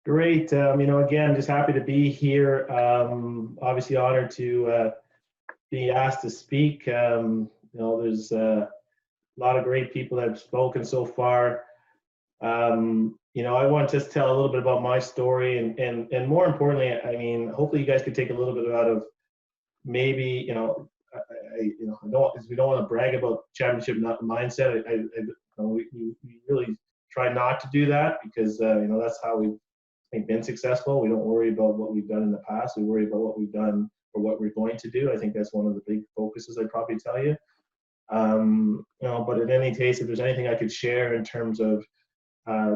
Great. Again, just happy to be here. Obviously honored to be asked to speak. There's a lot of great people that have spoken so far. I want to just tell a little bit about my story and more importantly, hopefully you guys could take a little bit out of maybe, I don't, because we don't want to brag about championship mindset. We really try not to do that because, that's how we've been successful. We don't worry about what we've done in the past. We worry about what we've done or what we're going to do. I think that's one of the big focuses I'd probably tell you. But in any case, if there's anything I could share in terms of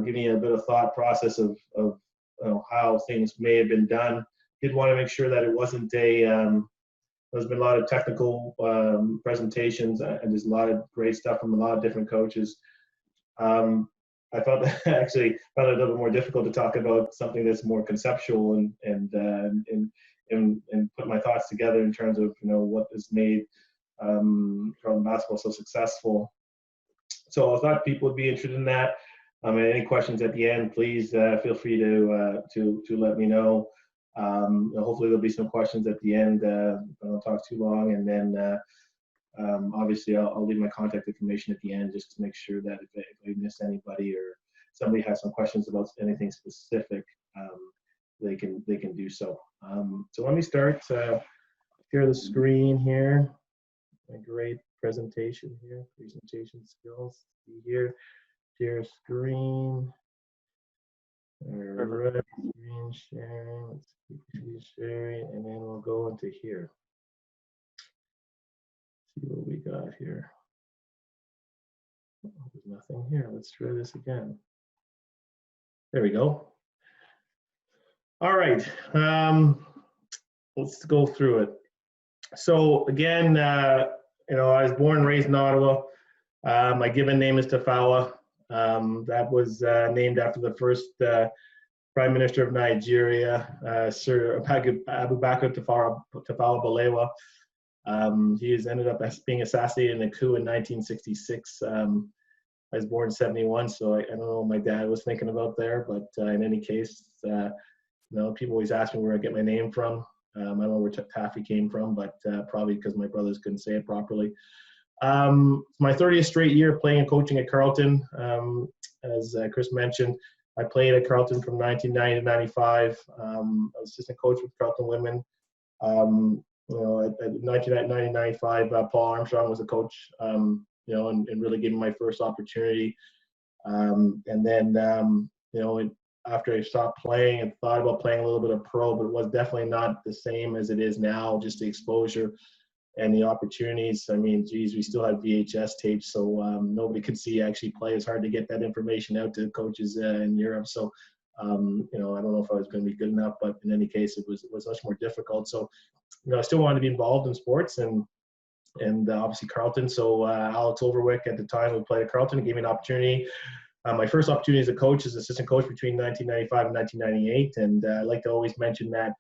giving you a bit of thought process of how things may have been done, did want to make sure that it wasn't there's been a lot of technical presentations and there's a lot of great stuff from a lot of different coaches. I felt that actually found it a little bit more difficult to talk about something that's more conceptual and put my thoughts together in terms of what has made Carleton basketball so successful. So I thought people would be interested in that. Any questions at the end, please feel free to let me know. Hopefully there'll be some questions at the end. I don't talk too long, and then obviously I'll leave my contact information at the end just to make sure that if I miss anybody or somebody has some questions about anything specific, they can do so. So let me start. Share the screen here. A great presentation here. Presentation skills. See here. Share screen. All right. Screen sharing. Let's keep sharing, and then we'll go into here. See what we got here. Oh, there's nothing here. Let's try this again. There we go. All right. Let's go through it. So again, I was born and raised in Ottawa. My given name is Taffe. That was named after the first Prime Minister of Nigeria, Sir Abubakar Tafawa Balewa. He has ended up being assassinated in a coup in 1966. I was born in 71, so I don't know what my dad was thinking about there, but in any case, people always ask me where I get my name from. I don't know where Taffe came from, but probably because my brothers couldn't say it properly. My 30th straight year playing and coaching at Carleton. As Chris mentioned, I played at Carleton from 1990 to 95. I was assistant coach with Carleton women. At 1995, Paul Armstrong was a coach, and really gave me my first opportunity. And then, after I stopped playing and thought about playing a little bit of pro, but it was definitely not the same as it is now, just the exposure and the opportunities. We still have VHS tapes, so nobody could see actually play. It's hard to get that information out to coaches in Europe. So, I don't know if I was going to be good enough, but in any case, it was much more difficult. So, I still wanted to be involved in sports and obviously Carleton. So Alex Overwick at the time who played at Carleton gave me an opportunity. My first opportunity as a coach, as assistant coach between 1995 and 1998. And I like to always mention that,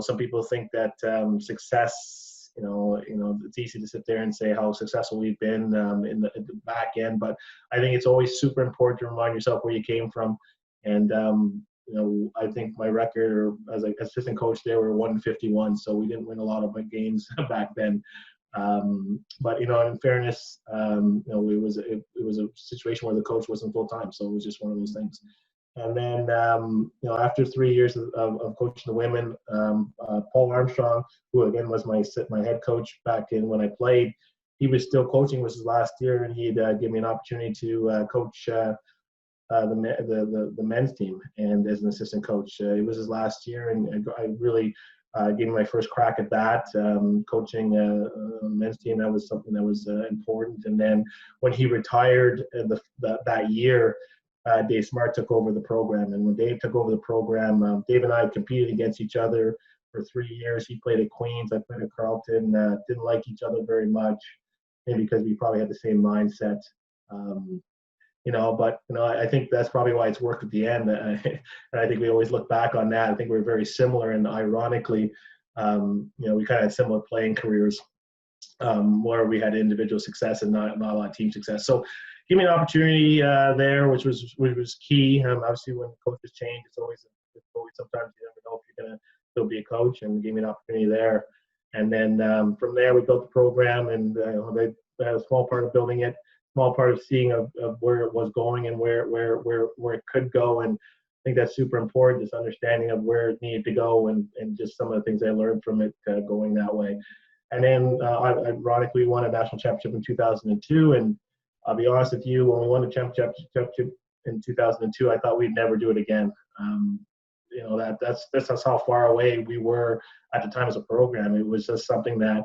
some people think that success, it's easy to sit there and say how successful we've been in the back end, but I think it's always super important to remind yourself where you came from. And, I think my record as an assistant coach there were 151, so we didn't win a lot of big games back then. But in fairness, it was a situation where the coach wasn't full time, so it was just one of those things. And then, after 3 years of coaching the women, Paul Armstrong, who again was my head coach back in when I played, he was still coaching. It was his last year, and he'd give me an opportunity to coach the men's team, and as an assistant coach. It was his last year, and I really gave me my first crack at that, coaching a men's team. That was something that was important. And then when he retired that year, Dave Smart took over the program. And when Dave took over the program, Dave and I competed against each other for 3 years. He played at Queens, I played at Carleton. Didn't like each other very much, maybe because we probably had the same mindset. But I think that's probably why it's worked at the end. And I think we always look back on that. I think we're very similar, and ironically, we kind of had similar playing careers, where we had individual success and not a lot of team success. So, give me an opportunity there, which was key. Obviously, when coaches change, it's always coach. Sometimes you never know if you're going to still be a coach, and gave me an opportunity there. And then from there, we built the program, and they had a small part of building it, small part of seeing of where it was going and where it could go. And I think that's super important, this understanding of where it needed to go, and just some of the things I learned from it going that way. And then ironically, we won a national championship in 2002. And I'll be honest with you, when we won the championship in 2002, I thought we'd never do it again. That's how far away we were at the time as a program. It was just something that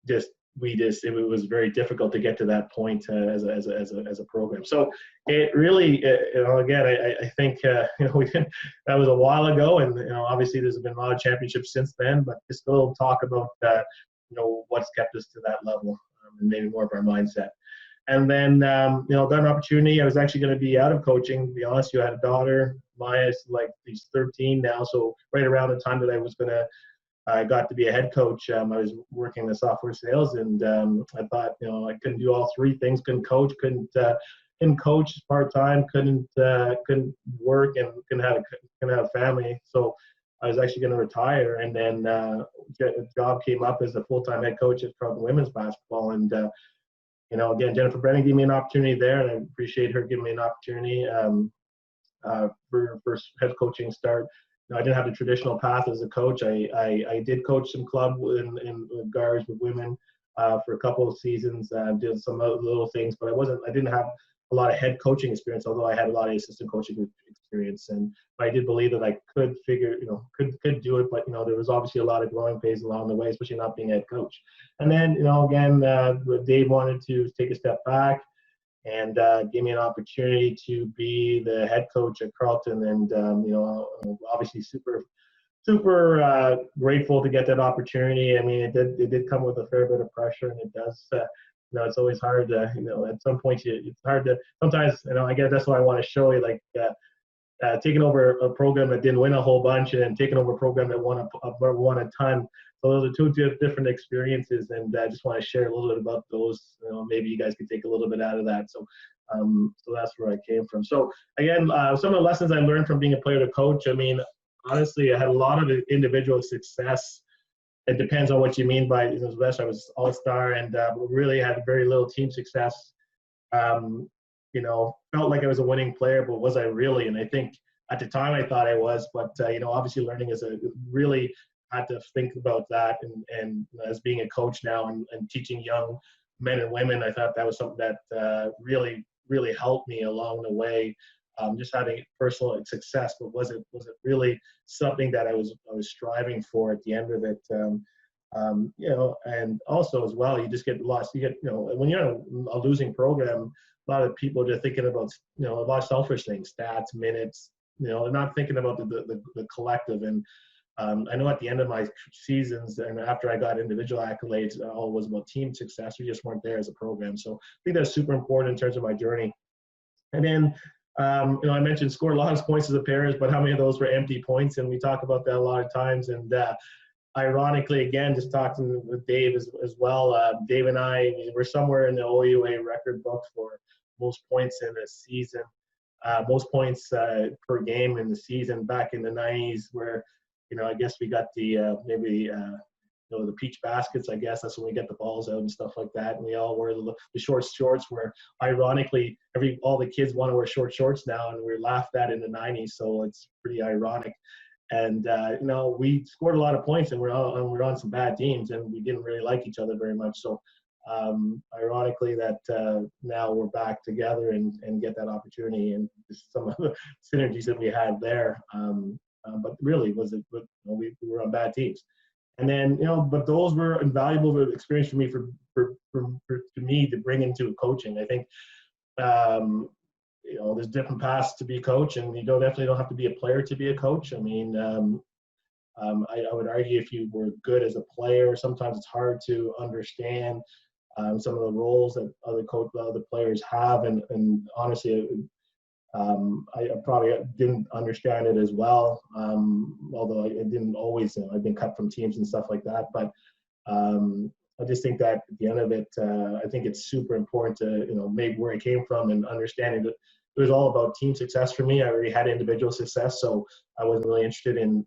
it was very difficult to get to that point as a program. So it really, again, I think that was a while ago, and obviously there's been a lot of championships since then. But just a little talk about what's kept us to that level, and maybe more of our mindset. And then got an opportunity. I was actually going to be out of coaching. To be honest, you had a daughter. Maya's she's 13 now, so right around the time that I got to be a head coach, I was working in software sales, and I thought, I couldn't do all three things. Couldn't coach, couldn't coach part time, couldn't work, and couldn't have a family. So I was actually going to retire, and then a job came up as a full-time head coach at Carleton Women's Basketball, and again, Jennifer Brennan gave me an opportunity there, and I appreciate her giving me an opportunity for her first head coaching start. I didn't have the traditional path as a coach. I did coach some club in guards with women for a couple of seasons. Did some other little things, but I didn't have a lot of head coaching experience, although I had a lot of assistant coaching experience. And I did believe that I could could do it, but there was obviously a lot of growing pains along the way, especially not being a head coach. And then again, Dave wanted to take a step back and gave me an opportunity to be the head coach at Carleton, and obviously super grateful to get that opportunity. I mean, it did come with a fair bit of pressure, and it does. It's always hard to, at some point it's hard to, sometimes, I guess that's why I want to show you, taking over a program that didn't win a whole bunch, and then taking over a program that won a ton. So those are two different experiences, and I just want to share a little bit about those. Maybe you guys can take a little bit out of that. So that's where I came from. So again, some of the lessons I learned from being a player to coach. I mean, honestly, I had a lot of individual success. It depends on what you mean by the best. I was all-star, and really had very little team success. Felt like I was a winning player, but was I really? And I think at the time I thought I was, but obviously learning really had to think about that, and as being a coach now and teaching young men and women, I thought that was something that really helped me along the way. Just having personal success, but was it really something that I was striving for at the end of it? And also as well, you just get lost. You get when you're in a losing program, a lot of people are just thinking about a lot of selfish things, stats, minutes. They're not thinking about the collective. And I know at the end of my seasons and after I got individual accolades, all was about team success. We just weren't there as a program. So I think that's super important in terms of my journey. And then I mentioned scored a lot of points as a pair, but how many of those were empty points? And we talk about that a lot of times. And ironically, again, just talking with Dave as well, Dave and I were somewhere in the OUA record book for most points in a season, most points per game in the season back in the 90s, where, I guess we got the the peach baskets. I guess that's when we get the balls out and stuff like that. And we all wear the short shorts, where ironically all the kids want to wear short shorts now, and we're laughed at in the 90s. So it's pretty ironic. And we scored a lot of points, and we're on some bad teams, and we didn't really like each other very much. So ironically, that now we're back together and get that opportunity, and some of the synergies that we had there. But really, we were on bad teams. And then, but those were invaluable experience for me to bring into coaching. I think, there's different paths to be a coach, and you definitely don't have to be a player to be a coach. I mean, I would argue if you were good as a player, sometimes it's hard to understand some of the roles that other players have. And honestly, I probably didn't understand it as well, although I didn't always. I've been cut from teams and stuff like that. But I just think that at the end of it, I think it's super important to maybe where I came from and understanding it was all about team success for me. I already had individual success, so I wasn't really interested in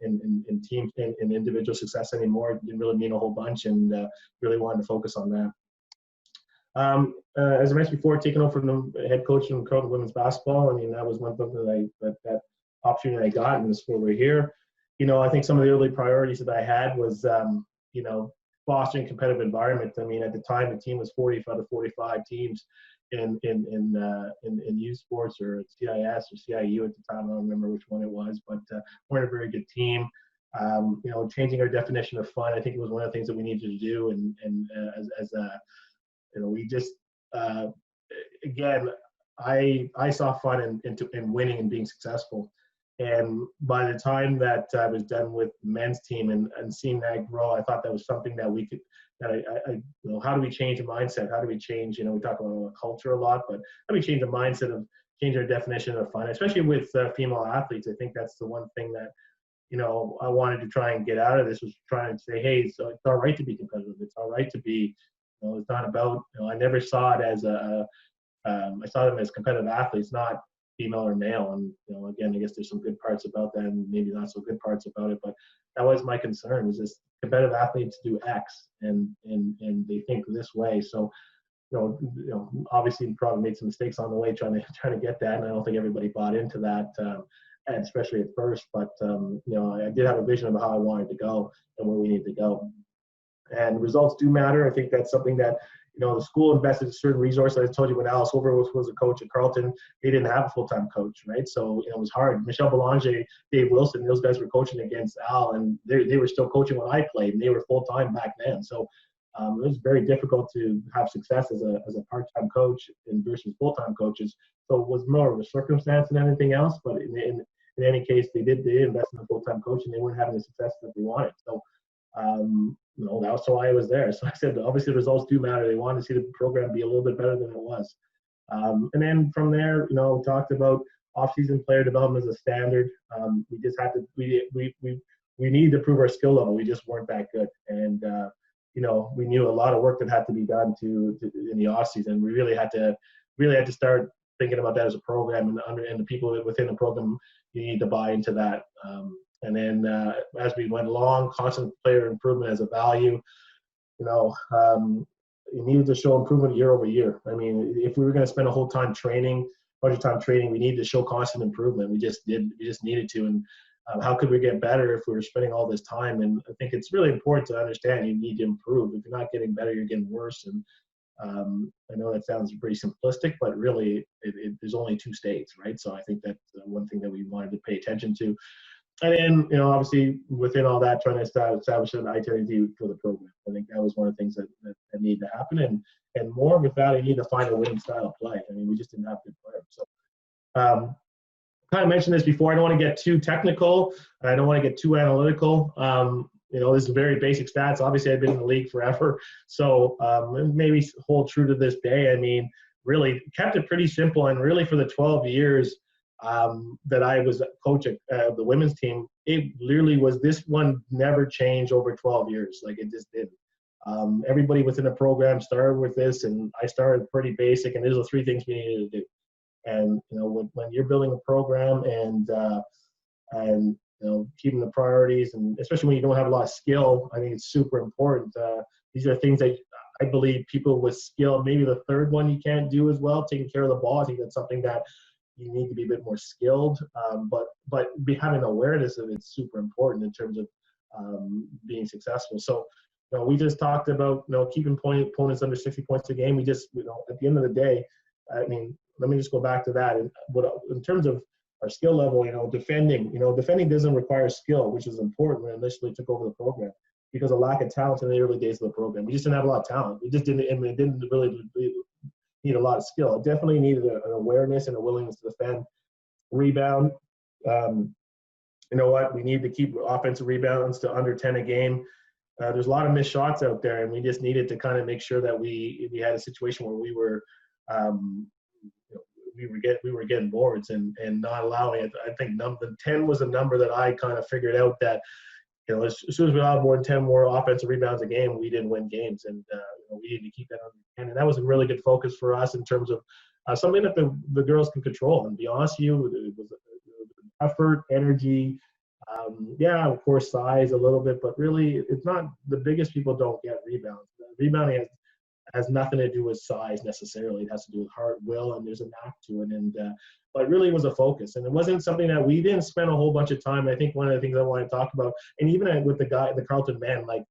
team in individual success anymore. It didn't really mean a whole bunch, and really wanted to focus on that. As I mentioned before, taking over from the head coach in Carleton women's basketball. I mean, that was one thing that opportunity I got, and this is where we're here. You know, I think some of the early priorities that I had was, you know, fostering competitive environment. I mean, at the time, the team was 45 to 45 teams in youth sports or CIS or CIU at the time. I don't remember which one it was, but we're a very good team. You know, changing our definition of fun, I think it was one of the things that we needed to do. And as you know, we just again, I saw fun in winning and being successful. And by the time that I was done with the men's team and seeing that grow, I thought that was something that we could, you know, how do we change the mindset? How do we change, you know, we talk about culture a lot, but how do we change the mindset of change our definition of fun, especially with female athletes? I think that's the one thing that, you know, I wanted to try and get out of this, was trying to say, hey, so it's all right to be competitive. It's all right to be, you know, it's not about, you know, I never saw it as I saw them as competitive athletes, not female or male. And, you know, again, I guess there's some good parts about that and maybe not so good parts about it, but that was my concern, is this competitive athletes do X and they think this way. So, you know, obviously probably made some mistakes on the way trying to get that. And I don't think everybody bought into that, and especially at first, but, you know, I did have a vision of how I wanted to go and where we need to go. And results do matter. I think that's something that, you know, the school invested in certain resources. I told you when Alice Over was a coach at Carleton, they didn't have a full-time coach, right? So, you know, it was hard. Michelle Belanger, Dave Wilson, those guys were coaching against Al, and they were still coaching when I played, and they were full-time back then. So it was very difficult to have success as a part-time coach versus full-time coaches. So it was more of a circumstance than anything else. But in any case, they did invest in a full-time coach, and they weren't having the success that they wanted. So, you know, that was why I was there. So I said, obviously the results do matter. They wanted to see the program be a little bit better than it was. And then from there, you know, we talked about off-season player development as a standard. We just had to, we needed to prove our skill level. We just weren't that good. And, you know, we knew a lot of work that had to be done in the off-season. We really had to start thinking about that as a program, and the people within the program, you need to buy into that. And then as we went along, constant player improvement as a value, you know, you needed to show improvement year over year. I mean, if we were going to spend a whole time training, bunch of time training, we needed to show constant improvement. We just needed to. And how could we get better if we were spending all this time? And I think it's really important to understand you need to improve. If you're not getting better, you're getting worse. And I know that sounds pretty simplistic, but really there's only two states, right? So I think that's one thing that we wanted to pay attention to. And then, you know, obviously within all that, trying to establish an identity for the program. I think that was one of the things that needed to happen. And more with that, I need to find a winning style of play. I mean, we just didn't have good players. So kind of mentioned this before. I don't want to get too technical. I don't want to get too analytical. You know, this is very basic stats. Obviously, I've been in the league forever. So maybe hold true to this day. I mean, really kept it pretty simple. And really for the 12 years that I was coach at the women's team, it literally was, this one never changed over 12 years. Like, it just didn't. Everybody within the program started with this, and I started pretty basic, and these are the three things we needed to do. And, you know, when you're building a program and you know, keeping the priorities, and especially when you don't have a lot of skill, I think it's super important. These are things that I believe people with skill, maybe the third one you can't do as well, taking care of the ball. I think that's something that you need to be a bit more skilled, but having awareness of it's super important in terms of being successful. So, you know, we just talked about, you know, keeping opponents under 60 points a game. We just, you know, at the end of the day, I mean, let me just go back to that. And in terms of our skill level, you know, defending doesn't require skill, which is important when I initially took over the program, because of lack of talent in the early days of the program. We just didn't have a lot of talent. We just didn't, I mean, it didn't really need a lot of skill. It definitely needed an awareness and a willingness to defend. Rebound, you know what, we need to keep offensive rebounds to under 10 a game. There's a lot of missed shots out there, and we just needed to kind of make sure that we had a situation where we were we were getting boards and not allowing it. I think the 10 was a number that I kind of figured out that, you know, as soon as we allowed more than 10 more offensive rebounds a game, we didn't win games, and you know, we needed to keep that under 10. And that was a really good focus for us in terms of something that the girls can control. And to be honest with you, it was effort, energy, yeah, of course, size a little bit, but really, it's not the biggest people don't get rebounds. Rebounding has nothing to do with size necessarily. It has to do with heart, will, and there's a knack to it. And but it really was a focus, and it wasn't something that we didn't spend a whole bunch of time. I think one of the things I want to talk about, and even with the Carleton men, like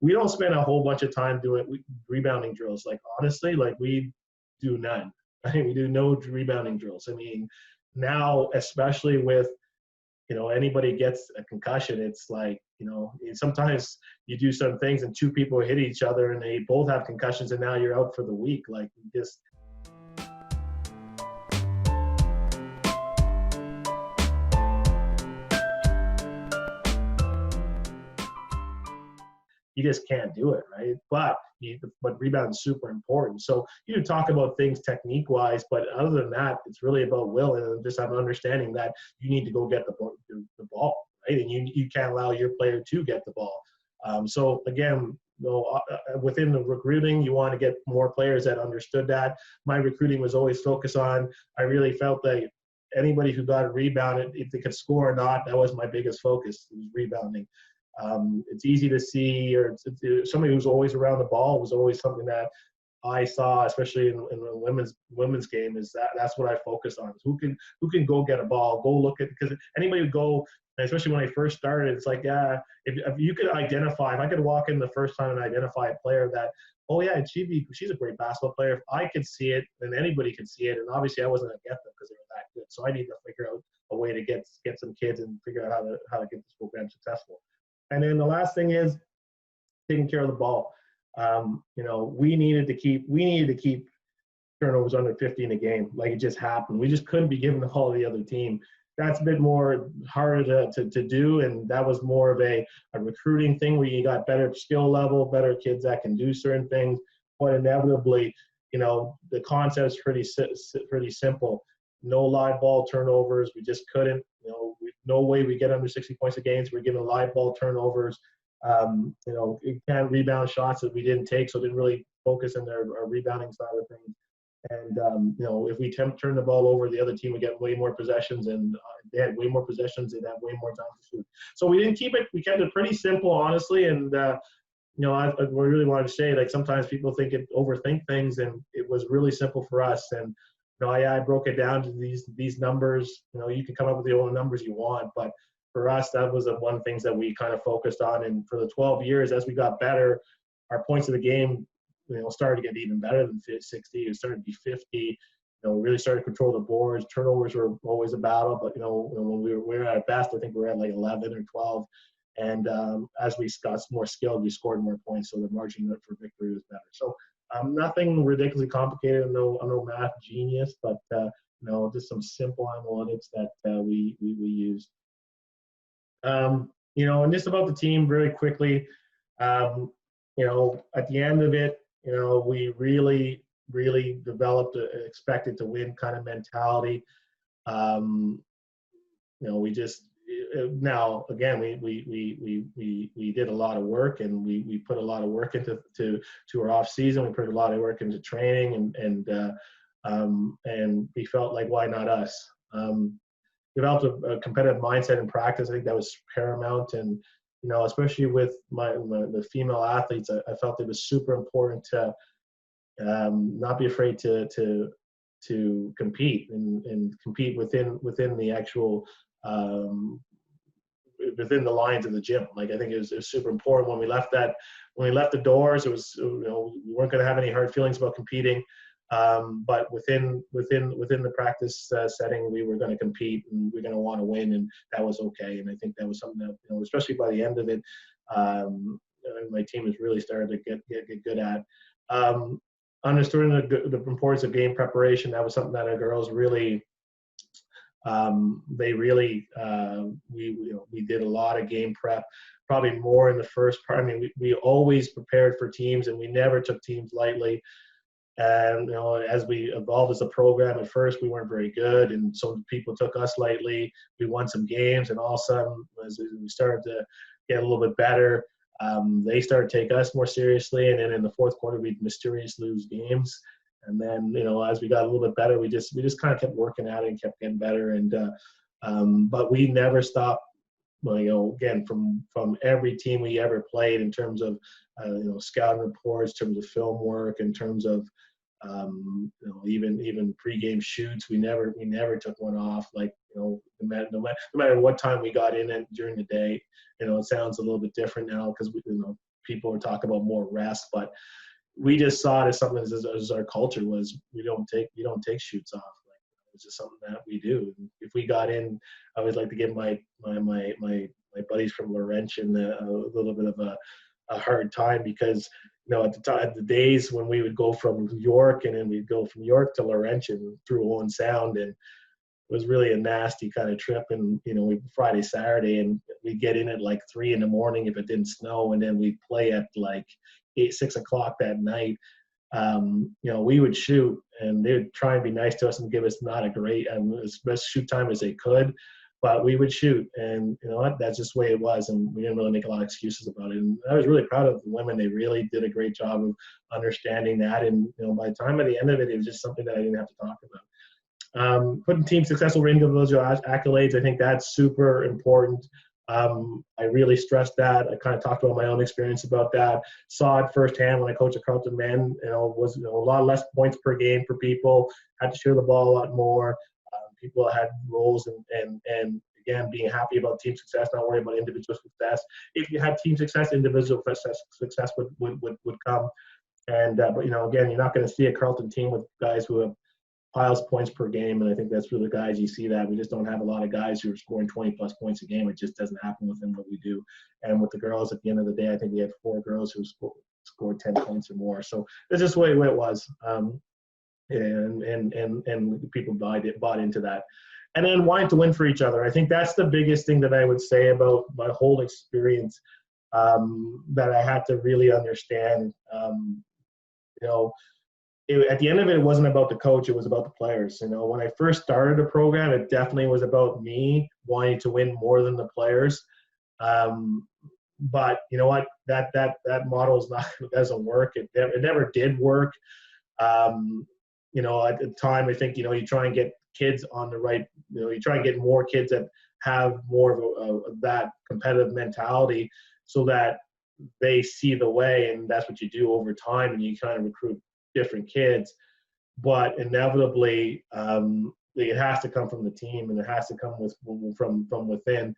we don't spend a whole bunch of time doing rebounding drills. Like honestly, like we do none. I mean, we do no rebounding drills. I mean, now especially with anybody gets a concussion, it's like, sometimes you do some things and two people hit each other and they both have concussions and now you're out for the week. Like you just can't do it, right? But rebound is super important. So you talk about things technique-wise, but other than that, it's really about will and just have an understanding that you need to go get the ball, right? And you can't allow your player to get the ball. So again, within the recruiting, you want to get more players that understood that. My recruiting was always focused on, I really felt that anybody who got a rebound, if they could score or not, that was my biggest focus, was rebounding. It's easy to see, or somebody who's always around the ball was always something that I saw, especially in the women's game, is that's what I focused on. Who can go get a ball, go look at, because anybody would go, especially when I first started, it's like, yeah, if you could identify, if I could walk in the first time and identify a player that, oh yeah, she's a great basketball player. If I could see it, then anybody could see it. And obviously I wasn't going to get them because they were that good. So I need to figure out a way to get some kids and figure out how to get this program successful. And then the last thing is taking care of the ball. We needed to keep turnovers under 50 in a game. Like it just happened. We just couldn't be giving the ball to the other team. That's a bit more harder to do, and that was more of a recruiting thing where you got better skill level, better kids that can do certain things. But inevitably, the concept is pretty simple. No live ball turnovers. We just couldn't. No way we get under 60 points a game. So we're giving live ball turnovers. You can't rebound shots that we didn't take, so didn't really focus on our rebounding side of things. And if we turn the ball over, the other team would get way more possessions, and they had way more possessions. They'd have way more time to shoot. So we didn't keep it. We kept it pretty simple, honestly. And I really wanted to say, like, sometimes people overthink things, and it was really simple for us. And I broke it down to these numbers. You can come up with the own numbers you want, but for us, that was the one things that we kind of focused on. And for the 12 years, as we got better, our points of the game, started to get even better than 60. It started to be 50. We really started to control the boards. Turnovers were always a battle, but when we were at our best, I think we were at like 11 or 12. And as we got more skilled, we scored more points, so the margin for victory was better. So nothing ridiculously complicated. I'm no math genius, but just some simple analytics that we used. And just about the team very quickly. At the end of it, we really developed expected to win kind of mentality. We just now again we did a lot of work, and we put a lot of work into our off season. We put a lot of work into training, and we felt like, why not us? Developed a competitive mindset in practice. I think that was paramount, and especially with the female athletes, I felt it was super important to not be afraid to compete and compete within the actual within the lines of the gym. Like, I think it was super important when we left the doors. It was, we weren't going to have any hard feelings about competing. But within the practice setting, we were going to compete, and we're going to want to win, and that was okay. And I think that was something that, especially by the end of it, my team has really started to get good at. Understanding the importance of game preparation. That was something that our girls really, we did a lot of game prep, probably more in the first part. I mean, we always prepared for teams, and we never took teams lightly. And as we evolved as a program, at first we weren't very good, and so people took us lightly. We won some games, and all of a sudden, as we started to get a little bit better, they started to take us more seriously. And then in the fourth quarter, we'd mysteriously lose games. And then, as we got a little bit better, we just kind of kept working at it and kept getting better. And but we never stopped. Well, again, from every team we ever played, in terms of scouting reports, in terms of film work, in terms of even pregame shoots, we never took one off. Like, no matter what time we got in and during the day. It sounds a little bit different now because people are talking about more rest, but we just saw it as something as our culture was. You don't take shoots off. Like, it's just something that we do. If we got in, I always like to give my buddies from Laurentian a little bit of a hard time, because at the days when we would go from York, and then we'd go from York to Laurentian through Owen Sound, and it was really a nasty kind of trip. And we Friday, Saturday, and we'd get in at like 3 a.m. if it didn't snow, and then we'd play at like 6 o'clock that night. We would shoot, and they would try and be nice to us and give us not a great as best shoot time as they could, but we would shoot, and that's just the way it was, and we didn't really make a lot of excuses about it. And I was really proud of the women. They really did a great job of understanding that, and by the time at the end of it, it was just something that I didn't have to talk about. Putting team success over individual accolades, I think that's super important. I really stressed that. I kind of talked about my own experience about that. Saw it firsthand when I coached at Carleton Men. Was a lot less points per game for people. Had to share the ball a lot more. People had roles, and again, being happy about team success, not worrying about individual success. If you had team success, individual success would come. And but again, you're not going to see a Carleton team with guys who have piles of points per game, and I think that's really the guys you see that. We just don't have a lot of guys who are scoring 20-plus points a game. It just doesn't happen within what we do. And with the girls, at the end of the day, I think we had 4 girls who scored 10 points or more. So that's just the way it was. And people bought into that. And then wanting to win for each other. I think that's the biggest thing that I would say about my whole experience, that I had to really understand. At the end of it, it wasn't about the coach, it was about the players. When I first started a program, it definitely was about me wanting to win more than the players. But you know what, that model doesn't work. It never did work. At the time, I think, you try and get kids on the right, you try and get more kids that have more of that competitive mentality, so that they see the way, and that's what you do over time, and you kind of recruit different kids. But inevitably, it has to come from the team, and it has to come from within.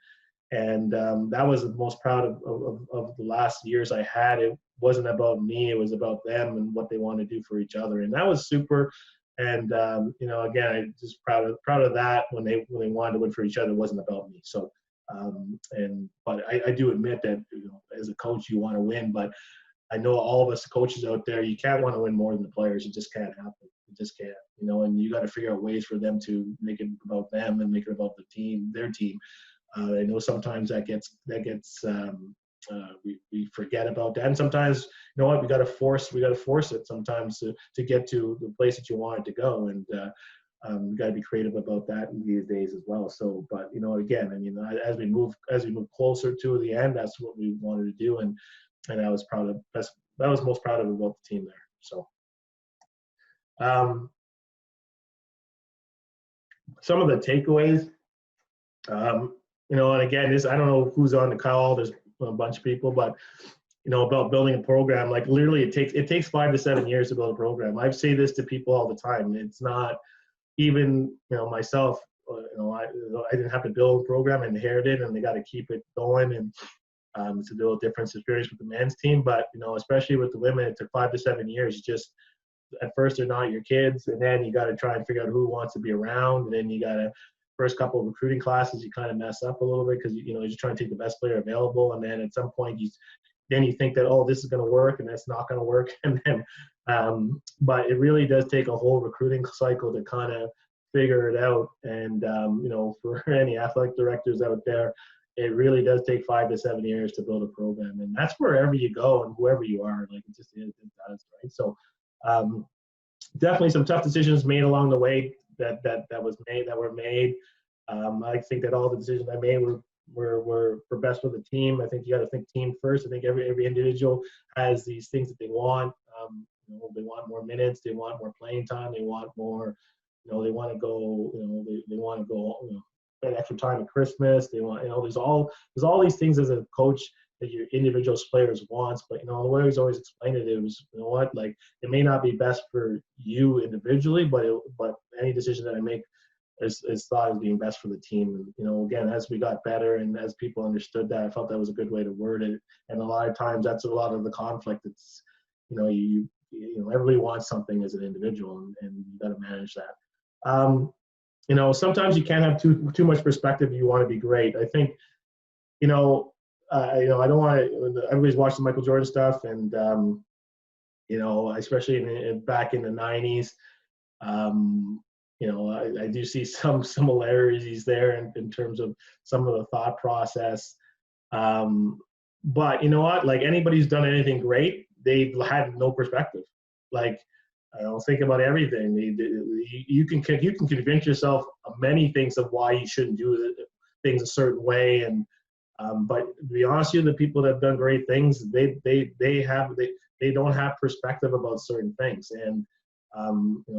And that was the most proud of the last years I had. It wasn't about me, it was about them and what they want to do for each other, and that was super. And again, I'm just proud of that. When they wanted to win for each other, it wasn't about me. So but I do admit that as a coach, you want to win, but I know all of us coaches out there, you can't want to win more than the players. It just can't happen. It just can't, and you got to figure out ways for them to make it about them and make it about the team, their team. I know sometimes we forget about that, and sometimes we got to force it sometimes to get to the place that you want it to go, and you got to be creative about that in these days as well. So, but again, as we move closer to the end, that's what we wanted to do, and I was proud of that. I was most proud of about the team there. So, some of the takeaways, and again, I don't know who's on the call. There's a bunch of people, but about building a program, like literally it takes 5 to 7 years to build a program. I say this to people all the time. It's not even, myself, I didn't have to build a program, I inherited, and they got to keep it going. And it's a little different experience with the men's team, but especially with the women, it took 5 to 7 years. Just at first they're not your kids, and then you got to try and figure out who wants to be around, and then you got to first couple of recruiting classes you kind of mess up a little bit because you're just trying to take the best player available, and then at some point you think that, oh, this is going to work, and that's not going to work, and then but it really does take a whole recruiting cycle to kind of figure it out. And for any athletic directors out there, it really does take 5 to 7 years to build a program, and that's wherever you go and whoever you are. Like it does, right? So definitely some tough decisions made along the way that were made. I think that all the decisions I made were for best for the team. I think you got to think team first. I think every individual has these things that they want. they want more minutes, they want more playing time, they want more, they want to go, they want to go, spend extra time at Christmas. They want, there's all these things as a coach that your individual players wants. But the way he's always explained it is, like it may not be best for you individually, but any decision that I make is thought as being best for the team. And again, as we got better and as people understood that, I felt that was a good way to word it. And a lot of times that's a lot of the conflict. It's everybody wants something as an individual, and you got to manage that. Sometimes you can't have too much perspective. You want to be great. I think, I don't want to. Everybody's watched the Michael Jordan stuff, and especially back in the '90s. I do see some similarities there in terms of some of the thought process. But you know what? Like anybody who's done anything great, they've had no perspective. Like, think about everything. You can convince yourself of many things of why you shouldn't do things a certain way. And but to be honest with you, the people that have done great things, they don't have perspective about certain things. And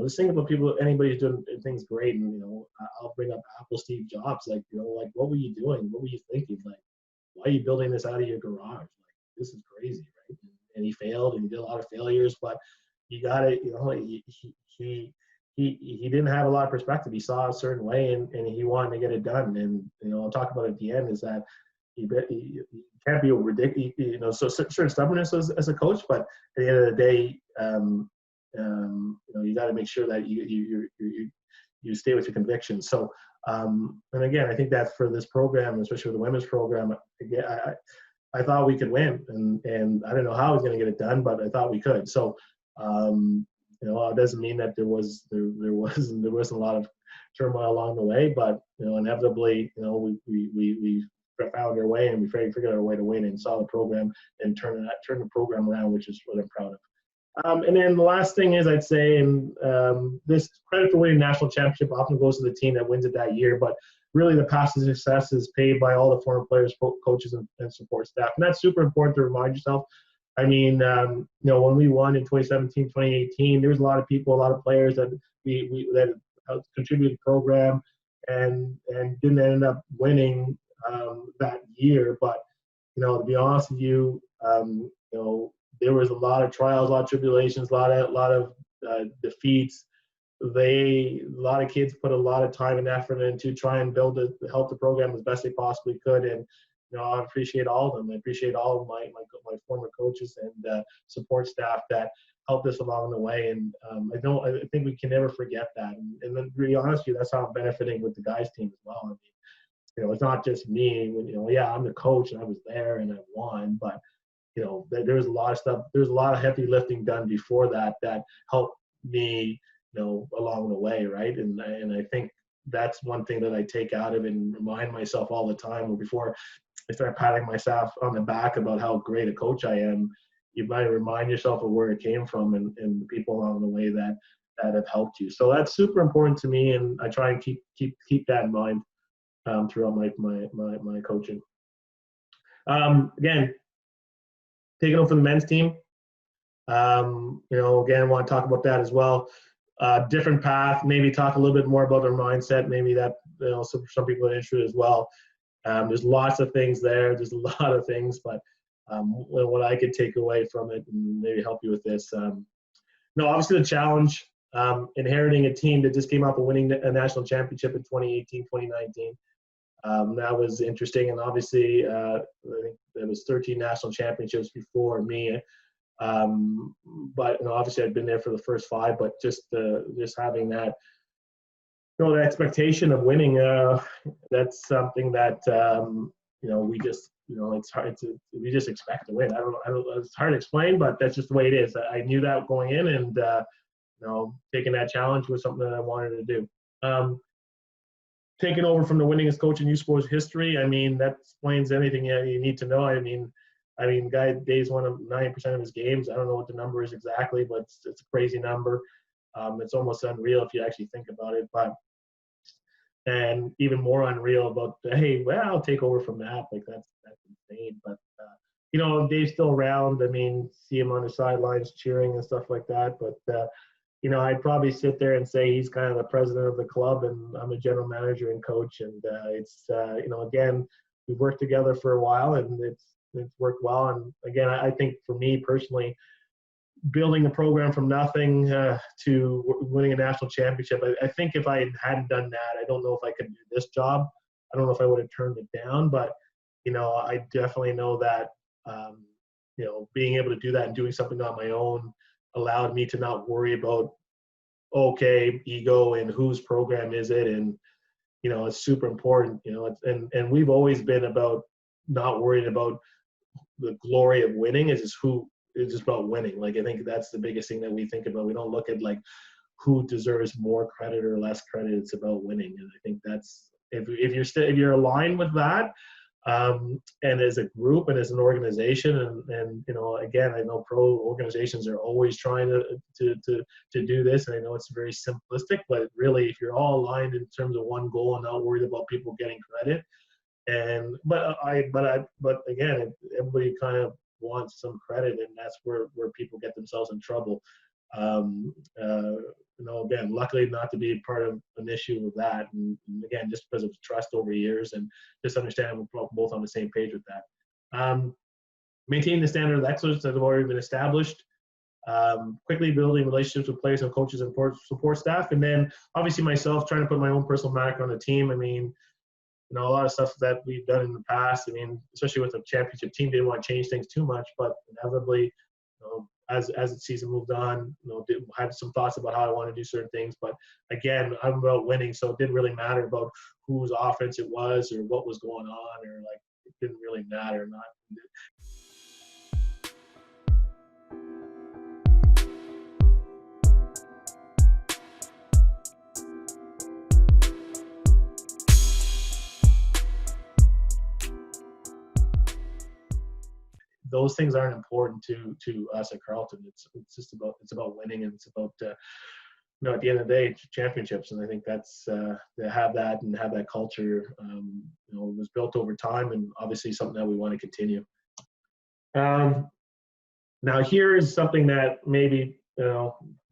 just think about anybody who's doing things great. And I'll bring up Apple Steve Jobs. Like, like what were you doing? What were you thinking? Like, why are you building this out of your garage? Like, this is crazy, right? And he failed, and he did a lot of failures, but he got it. He didn't have a lot of perspective. He saw a certain way, and he wanted to get it done. And I'll talk about it at the end, is that he can't be ridiculous. So certain stubbornness as a coach, but at the end of the day, you got to make sure that you stay with your convictions. So, and again, I think that for this program, especially with the women's program, again, I thought we could win, and I don't know how I was going to get it done, but I thought we could. So, it doesn't mean that there wasn't a lot of turmoil along the way, but inevitably, we found our way, and we figured out a way to win and saw the program and turn the program around, which is what I'm proud of. And then the last thing is, I'd say, and this credit for winning national championship often goes to the team that wins it that year, but really the past success is paid by all the former players, coaches, and support staff. And that's super important to remind yourself. I mean, when we won in 2017, 2018, there was a lot of people, a lot of players that that contributed to the program and didn't end up winning that year. But, to be honest with you, there was a lot of trials, a lot of tribulations, a lot of defeats. A lot of kids put a lot of time and effort into try and help the program as best they possibly could. And I appreciate all of them. I appreciate all of my former coaches and support staff that helped us along the way. And I think we can never forget that. And then, to be honest with you, that's how I'm benefiting with the guys team as well. I mean, it's not just me. I'm the coach and I was there and I won, but there was a lot of stuff. There's a lot of heavy lifting done before that helped me, along the way, right? And I think that's one thing that I take out of and remind myself all the time. Or before I start patting myself on the back about how great a coach I am, you might remind yourself of where it came from and the people along the way that have helped you. So that's super important to me, and I try and keep that in mind throughout my coaching. Again, taking over for the men's team. Again, I want to talk about that as well. Different path, maybe talk a little bit more about their mindset. Maybe that, some people are interested as well. There's lots of things there. There's a lot of things, but what I could take away from it and maybe help you with this. Obviously the challenge, inheriting a team that just came out of winning a national championship in 2018, 2019. That was interesting, and obviously I think there was 13 national championships before me. But obviously I'd been there for the first 5, but just having that, the expectation of winning, that's something that we just, it's hard to, we just expect to win. I don't it's hard to explain, but that's just the way it is. I knew that going in, and taking that challenge was something that I wanted to do. Taking over from the winningest coach in U Sports history, I mean, that explains anything you need to know. I mean, guy Dave's won 90% of his games. I don't know what the number is exactly, but it's a crazy number. It's almost unreal if you actually think about it. And even more unreal about, hey, well, I'll take over from that. Like that's insane. But Dave's still around. I mean, see him on the sidelines cheering and stuff like that. But, I'd probably sit there and say he's kind of the president of the club and I'm a general manager and coach. And it's, again, we've worked together for a while and it's worked well. And again, I think for me personally, building a program from nothing to winning a national championship, I think if I hadn't done that, I don't know if I could do this job. I don't know if I would have turned it down, but, I definitely know that, being able to do that and doing something on my own allowed me to not worry about, ego and whose program is it. And, it's super important, and we've always been about not worried about the glory of winning. It's just about winning. Like, I think that's the biggest thing that we think about. We don't look at like who deserves more credit or less credit. It's about winning. And I think that's, if you're aligned with that, and as a group and as an organization, and again, I know pro organizations are always trying to do this, and I know it's very simplistic, but really, if you're all aligned in terms of one goal and not worried about people getting credit, but again, everybody kind of wants some credit, and that's where people get themselves in trouble. Again, luckily not to be part of an issue with that. And again, just because of trust over years and just understanding we're both on the same page with that. Maintaining the standard of excellence that have already been established. Quickly building relationships with players and coaches and support staff. And then obviously myself trying to put my own personal mark on the team. I mean, a lot of stuff that we've done in the past. I mean, especially with a championship team, didn't want to change things too much, but inevitably, as the season moved on, had some thoughts about how I want to do certain things. But again, I'm about winning, so it didn't really matter about whose offense it was or what was going on, or like it didn't really matter. Those things aren't important to us at Carleton. It's about winning, and it's about at the end of the day, championships. And I think that's to have that and have that culture. Was built over time, and obviously something that we want to continue. Now here is something that maybe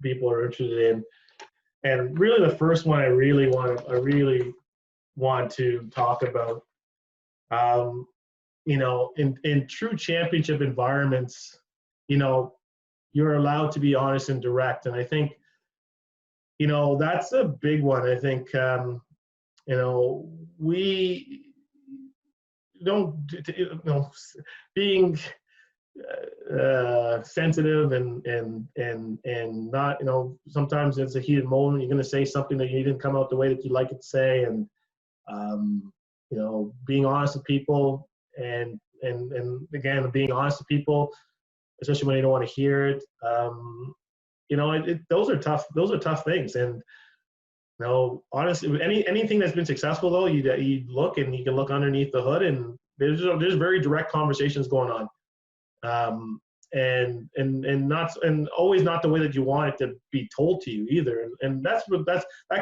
people are interested in, and really the first one I really want to talk about. In true championship environments, you're allowed to be honest and direct. And I think, that's a big one. I think, we don't, being sensitive and not, sometimes it's a heated moment. You're going to say something that you didn't come out the way that you'd like it to say. And, being honest with people, and again, being honest with people, especially when you don't want to hear it, those are tough things. And honestly, anything that's been successful though, you look and you can look underneath the hood, and there's very direct conversations going on, and always not the way that you want it to be told to you either. And that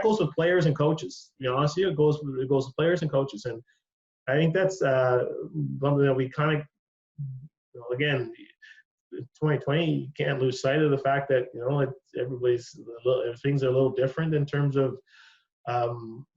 goes with players and coaches. To be honest with you, it goes with players and coaches. And I think that's something that we kind of, again, 2020, you can't lose sight of the fact that, things are a little different in terms of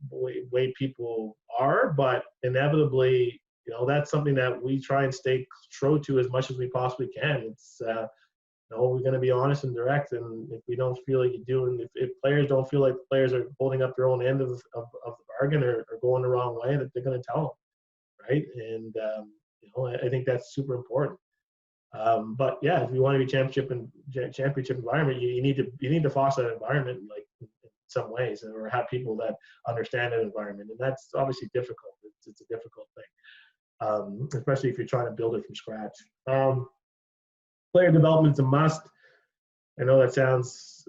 way people are, but inevitably, that's something that we try and stay true to as much as we possibly can. It's, we're going to be honest and direct, and if we don't feel like you do, and if players don't feel like the players are holding up their own end of the bargain or going the wrong way, that they're going to tell them. Right. And, I think that's super important. But yeah, if you want to be championship environment, you need to foster that environment, like in some ways, or have people that understand that environment. And that's obviously difficult. It's a difficult thing, especially if you're trying to build it from scratch. Player development is a must. I know that sounds,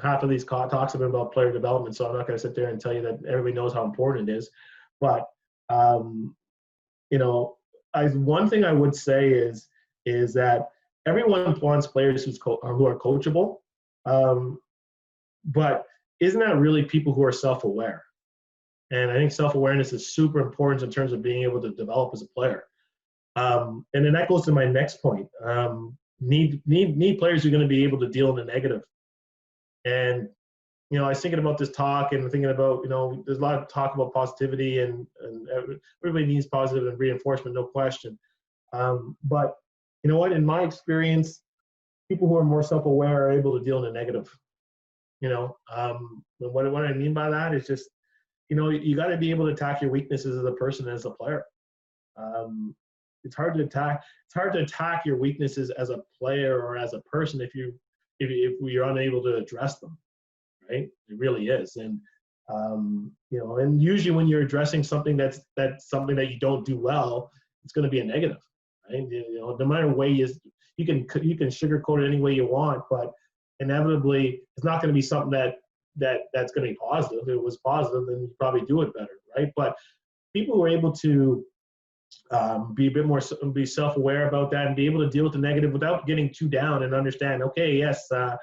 half of these talks have been about player development, so I'm not going to sit there and tell you that everybody knows how important it is. But, one thing I would say is that everyone wants players who are coachable, but isn't that really people who are self-aware? And I think self-awareness is super important in terms of being able to develop as a player. And then that goes to my next point. Need players who are going to be able to deal in the negative. And I was thinking about this talk and thinking about, there's a lot of talk about positivity and everybody needs positive and reinforcement, no question. But you know what? In my experience, people who are more self-aware are able to deal in the negative. What I mean by that is just, you got to be able to attack your weaknesses as a person, as a player. It's hard to attack your weaknesses as a player or as a person if you're unable to address them, right? It really is. And and usually when you're addressing something that's something that you don't do well, it's going to be a negative, right? No matter way you can sugarcoat it any way you want, but inevitably it's not going to be something that's going to be positive. If it was positive, then you probably do it better, right? But people who are able to be a bit more, be self-aware about that and be able to deal with the negative without getting too down and understand, okay, yes, you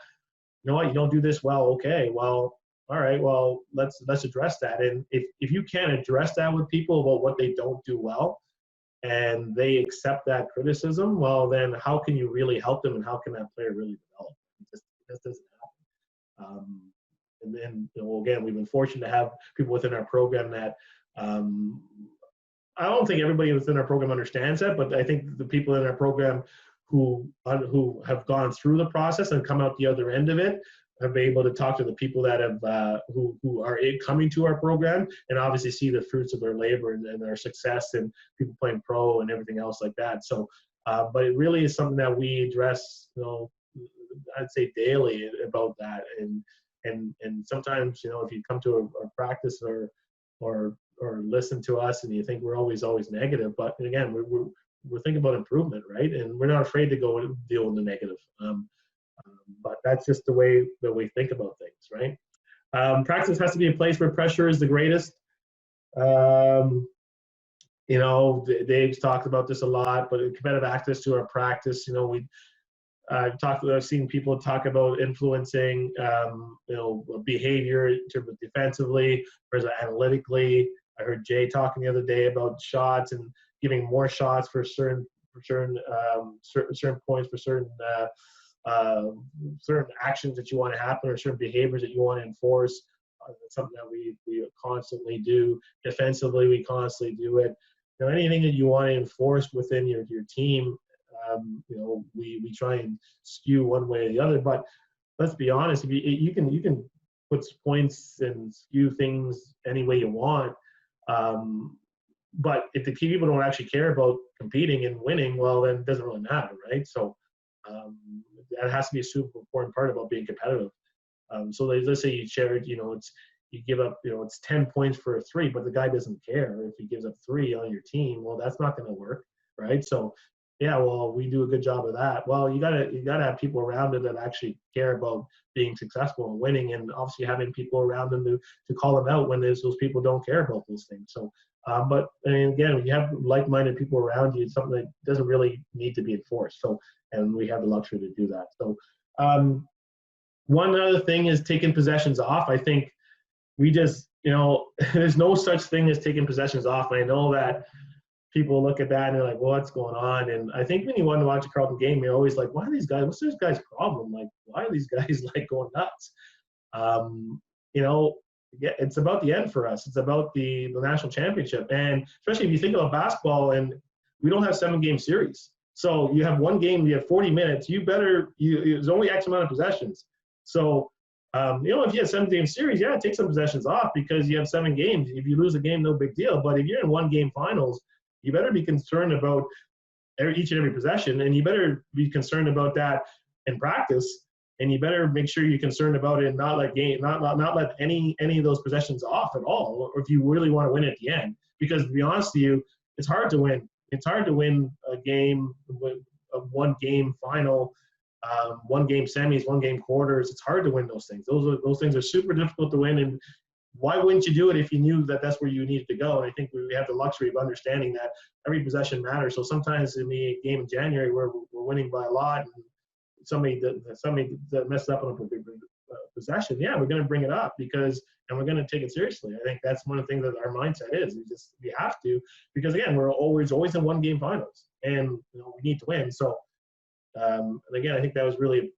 know what, you don't do this well, okay, well, all right, well, let's address that. And if you can't address that with people about what they don't do well and they accept that criticism, well, then how can you really help them and how can that player really develop? It just doesn't happen. And then, again, we've been fortunate to have people within our program that I don't think everybody within our program understands that, but I think the people in our program who have gone through the process and come out the other end of it have been able to talk to the people that have who are coming to our program and obviously see the fruits of their labor and their success and people playing pro and everything else like that. So, but it really is something that we address, I'd say daily about that. And sometimes, if you come to a practice or listen to us and you think we're always negative, but again, we're thinking about improvement, right? And we're not afraid to go and deal with the negative. But that's just the way that we think about things, right? Practice has to be a place where pressure is the greatest. Dave's talked about this a lot, but competitive access to our practice, I've seen people talk about influencing, behavior in terms of defensively versus analytically. I heard Jay talking the other day about shots and giving more shots for certain points for certain actions that you want to happen or certain behaviors that you want to enforce. It's something that we constantly do. Defensively, we constantly do it. Anything that you want to enforce within your team, we try and skew one way or the other. But let's be honest, if you can put points and skew things any way you want. But if the key people don't actually care about competing and winning, well, then it doesn't really matter, right? So that has to be a super important part about being competitive. So let's say you shared, you give up, it's 10 points for a 3, but the guy doesn't care if he gives up 3 on your team. Well, that's not going to work, right? So yeah, well, we do a good job of that. Well, you gotta have people around it that actually care about being successful and winning, and obviously having people around them to call them out when those people don't care about those things. So, but again, when you have like-minded people around you, it's something that doesn't really need to be enforced. So, and we have the luxury to do that. So, one other thing is taking possessions off. I think we just, there's no such thing as taking possessions off. And I know that people look at that and they're like, well, what's going on? And I think when you want to watch a Carleton game, you're always like, why are these guys, what's this guy's problem? Like, why are these guys going nuts? It's about the end for us. It's about the national championship. And especially if you think about basketball, and we don't have 7-game series. So you have one game, you have 40 minutes, there's only X amount of possessions. So, if you have 7-game series, yeah, take some possessions off because you have 7 games. If you lose a game, no big deal. But if you're in 1-game finals, you better be concerned about each and every possession, and you better be concerned about that in practice, and you better make sure you're concerned about it and not let any of those possessions off at all, or if you really want to win at the end. Because to be honest with you, it's hard to win. It's hard to win a game, a 1-game final, 1-game semis, 1-game quarters. It's hard to win those things. Those things are super difficult to win, and why wouldn't you do it if you knew that that's where you needed to go? And I think we have the luxury of understanding that every possession matters. So sometimes in the game in January where we're winning by a lot, and somebody that messed up on a possession, yeah, we're going to bring it up and we're going to take it seriously. I think that's one of the things that our mindset is. We have to, because again, we're always in 1-game finals. and we need to win. So, and again, I think that was really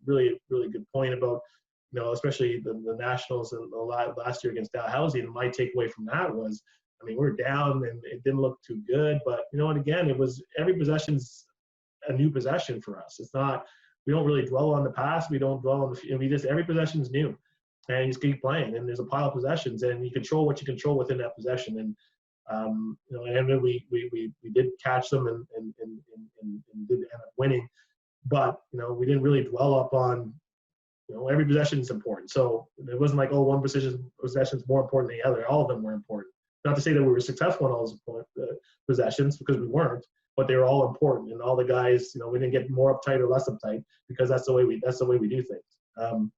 good point about, especially the Nationals and the last year against Dalhousie. And my takeaway from that was, I mean, we're down and it didn't look too good, but and again, it was every possession's a new possession for us. It's not, we don't really dwell on the past. We don't dwell on every possession is new, and you just keep playing. And there's a pile of possessions, and you control what you control within that possession. And and we did catch them and did end up winning, but we didn't really dwell up on every possession is important. So it wasn't like, oh, one possession is more important than the other. All of them were important. Not to say that we were successful in all those possessions, because we weren't, but they were all important. And all the guys, we didn't get more uptight or less uptight, because that's the way we do things.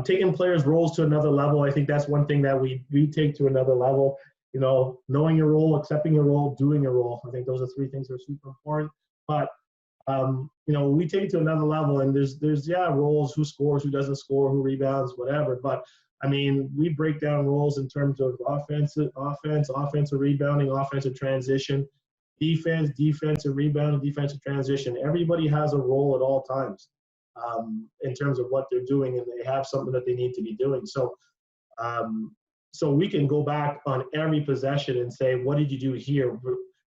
Taking players' roles to another level, I think that's one thing that we take to another level. Knowing your role, accepting your role, doing your role. I think those are three things that are super important. But we take it to another level, and there's roles, who scores, who doesn't score, who rebounds, whatever. But I mean, we break down roles in terms of offensive rebounding, offensive transition, defensive rebounding, defensive transition. Everybody has a role at all times in terms of what they're doing, and they have something that they need to be doing. So, so we can go back on every possession and say, what did you do here?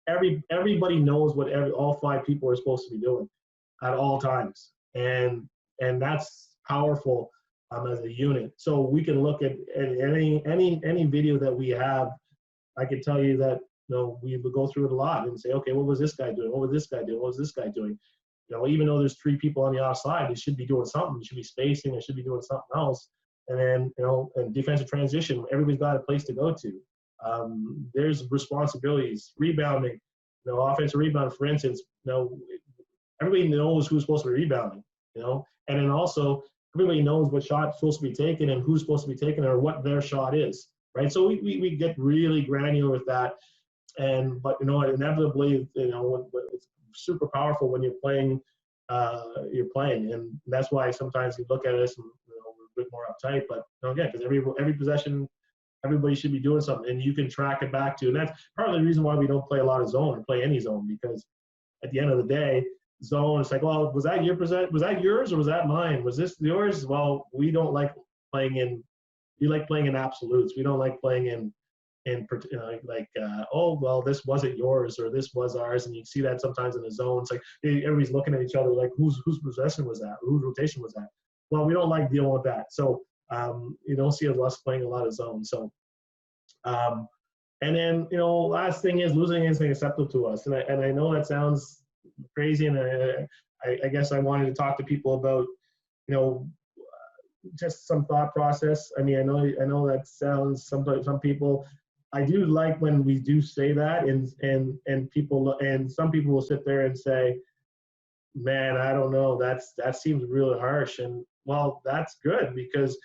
Everybody knows what all five people are supposed to be doing at all times, and that's powerful as a unit. So we can look at any video that we have. I can tell you that we would go through it a lot and say, okay, what was this guy doing? What was this guy doing? What was this guy doing? Even though there's three people on the offside, they should be doing something. They should be spacing. They should be doing something else. And then and defensive transition, everybody's got a place to go to. There's responsibilities, rebounding, offensive rebound, for instance. Everybody knows who's supposed to be rebounding, and then also everybody knows what shot's supposed to be taken and who's supposed to be taken or what their shot is, right? So we get really granular with that, but inevitably, it's super powerful when you're playing, and that's why sometimes you look at us and we're a bit more uptight, but again, because every possession, everybody should be doing something, and you can track it back to. And that's part of the reason why we don't play a lot of zone or play any zone, because at the end of the day, zone, it's like, well, was that yours or was that mine? Was this yours? Well, we don't like playing in. We like playing in absolutes. We don't like playing in oh, well, this wasn't yours or this was ours, and you see that sometimes in the zone. It's like everybody's looking at each other like, whose possession was that? Whose rotation was that? Well, we don't like dealing with that. So you don't see us playing a lot of zone. So and then last thing is, losing isn't acceptable to us, and I know that sounds crazy, and I guess I wanted to talk to people about just some thought process. I mean, I know that sounds some people. I do like when we do say that, and people, and some people will sit there and say, man, I don't know, that seems really harsh. And well, that's good, because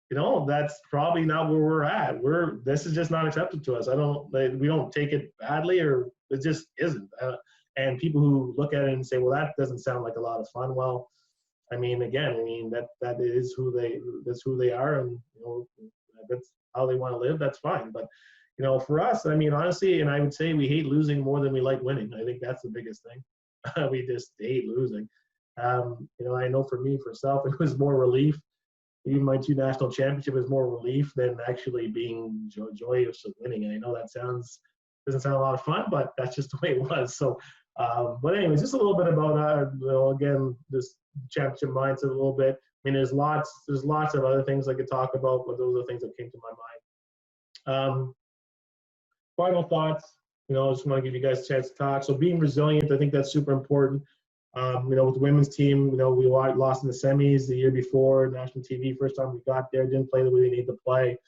that's probably not where we're at. This is just not accepted to us. We don't take it badly, or it just isn't. And people who look at it and say, well, that doesn't sound like a lot of fun. Well, I mean, that is that's who they are, and that's how they want to live. That's fine. But for us, I mean, honestly, and I would say we hate losing more than we like winning. I think that's the biggest thing. We just hate losing. I know for me, for self, it was more relief. Even my 2 national championships was more relief than actually being joyous of winning. And I know that doesn't sound a lot of fun, but that's just the way it was. So, but anyways, just a little bit about again, this championship mindset a little bit. I mean, there's lots of other things I could talk about, but those are the things that came to my mind. Final thoughts. I just want to give you guys a chance to talk. So being resilient, I think that's super important. With the women's team, we lost in the semis the year before, national TV, first time we got there, didn't play the way we need to play.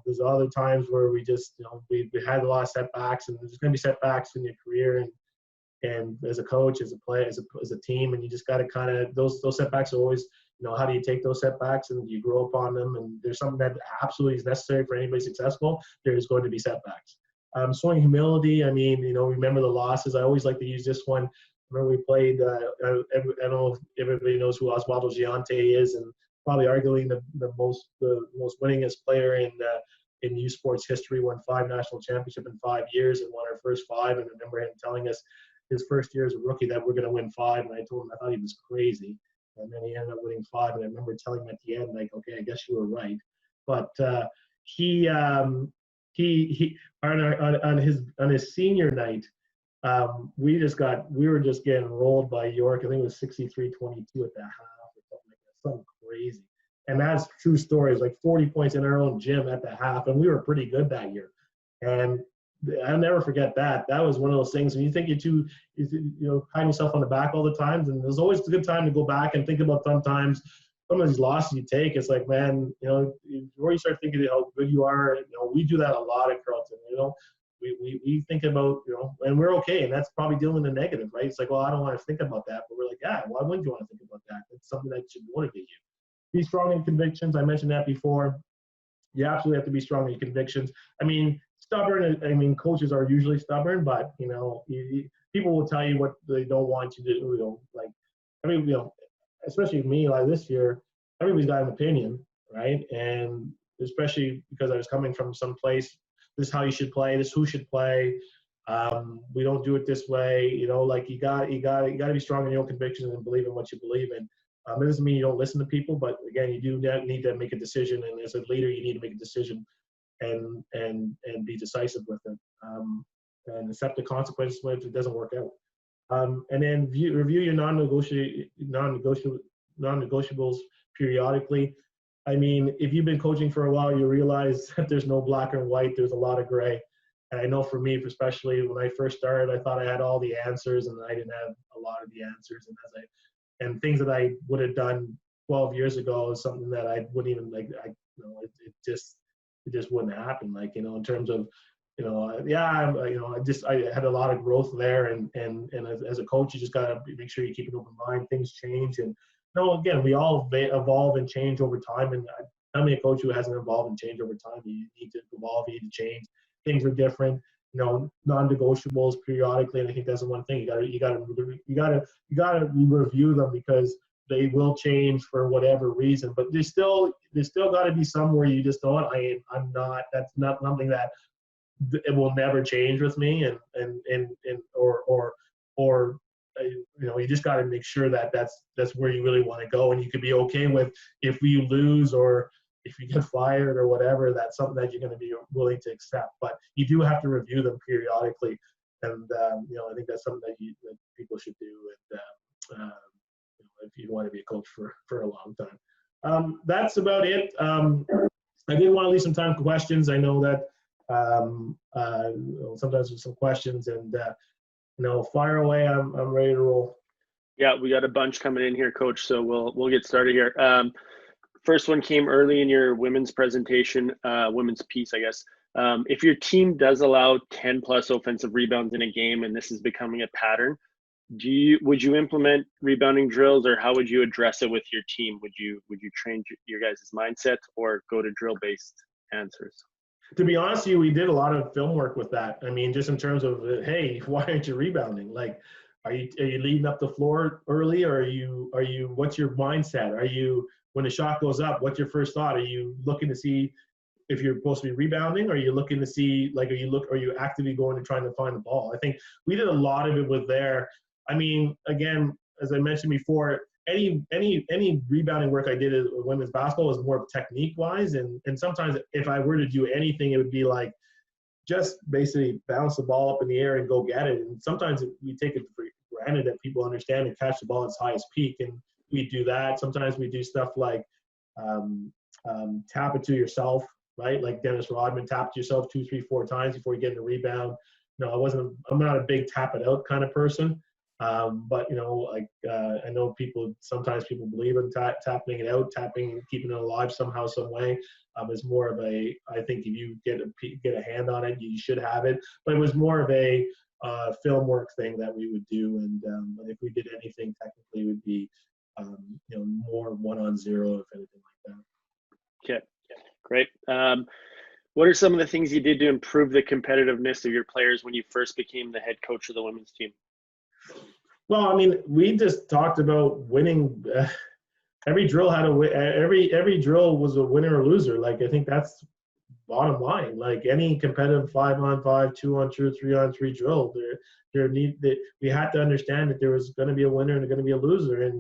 There's other times where we just, we had a lot of setbacks, and there's going to be setbacks in your career and as a coach, as a player, as a team, and you just got to kind of, those setbacks are always, how do you take those setbacks and you grow upon them? And there's something that absolutely is necessary for anybody successful. There's going to be setbacks. Showing humility. I mean, remember the losses. I always like to use this one. Remember we played, I don't know if everybody knows who Oswaldo Giante is, and probably arguably the most winningest player in in youth sports history, won 5 national championships in 5 years and won our first 5. And I remember him telling us his first year as a rookie that we're going to win 5. And I told him I thought he was crazy. And then he ended up winning 5. And I remember telling him at the end, like, okay, I guess you were right. But he on his senior night, we were just getting rolled by York. I think it was 63-22 at that half or something like that, something crazy. And that's true story. It was like 40 points in our own gym at the half, and we were pretty good that year. And I'll never forget that. That was one of those things when you think you're patting yourself on the back all the time, and there's always a good time to go back and think about sometimes some of these losses you take. It's like, man, before you start thinking how good you are, we do that a lot at Carleton. We think about, and we're okay, and that's probably dealing with the negative, right? It's like, well, I don't want to think about that, but we're like, yeah, why wouldn't you want to think about that? It's something that should motivate you. Be strong in convictions. I mentioned that before. You absolutely have to be strong in your convictions. I mean, stubborn. Coaches are usually stubborn, but people will tell you what they don't want you to do. Especially me, like this year, everybody's got an opinion, right? And especially because I was coming from some place, this is how you should play, this is who should play. We don't do it this way. You got to be strong in your own convictions and believe in what you believe in. It doesn't mean you don't listen to people, but again, you do need to make a decision, and as a leader, you need to make a decision and be decisive with it, and accept the consequences if it doesn't work out. And then review your non-negotiables periodically. I mean, if you've been coaching for a while, you realize that there's no black and white. There's a lot of gray. And I know for me, especially when I first started, I thought I had all the answers, and I didn't have a lot of the answers. And things that I would have done 12 years ago is something that I wouldn't even it just wouldn't happen. In terms of, I had a lot of growth there, and as a coach, you just got to make sure you keep an open mind. Things change, and again, we all evolve and change over time. And I'm a coach who hasn't evolved and changed over time. You need to evolve, you need to change. Things are different. Non-negotiables periodically, and I think that's the one thing you got to review them, because they will change for whatever reason. But there's still got to be somewhere you just don't. I'm not. That's not something that it will never change with me, you just got to make sure that that's where you really want to go, and you could be okay with if you lose or if you get fired or whatever. That's something that you're going to be willing to accept. But you do have to review them periodically, and I think that's something that people should do. And if you want to be a coach for a long time, that's about it. I did want to leave some time for questions. I know that sometimes there's some questions, and fire away. I'm ready to roll. Yeah, we got a bunch coming in here, Coach. So we'll get started here. First one came early in your women's presentation, women's piece, I guess. If your team does allow 10 plus offensive rebounds in a game, and this is becoming a pattern, would you implement rebounding drills, or how would you address it with your team? Would you train your guys' mindset, or go to drill-based answers? To be honest with you, we did a lot of film work with that. I mean, just in terms of, hey, why aren't you rebounding? Like, are you leading up the floor early, or are you what's your mindset? Are you, when the shot goes up, what's your first thought? Are you looking to see if you're supposed to be rebounding? Or are you looking to see, are you actively going to trying to find the ball? I think we did a lot of it with there. I mean, again, as I mentioned before, any rebounding work I did at women's basketball was more technique wise. And sometimes if I were to do anything, it would be like, just basically bounce the ball up in the air and go get it. And sometimes we take it for granted that people understand and catch the ball at its highest peak. And we do that. Sometimes we do stuff like tap it to yourself, right? Like Dennis Rodman, tap to yourself 2, 3, 4 times before you get in a rebound. I'm not a big tap it out kind of person. But I know sometimes people believe in tapping it out, keeping it alive somehow, some way. Is more of I think if you get a hand on it, you should have it. But it was more of a film work thing that we would do. And if we did anything technically, it would be more 1-on-0, if anything like that. Okay, great. What are some of the things you did to improve the competitiveness of your players when you first became the head coach of the women's team? Well, I mean, we just talked about winning. Every drill had every drill was a winner or loser. Like, I think that's bottom line, like any competitive 5-on-5, 2-on-2, 3-on-3 drill, we had to understand that there was going to be a winner and going to be a loser,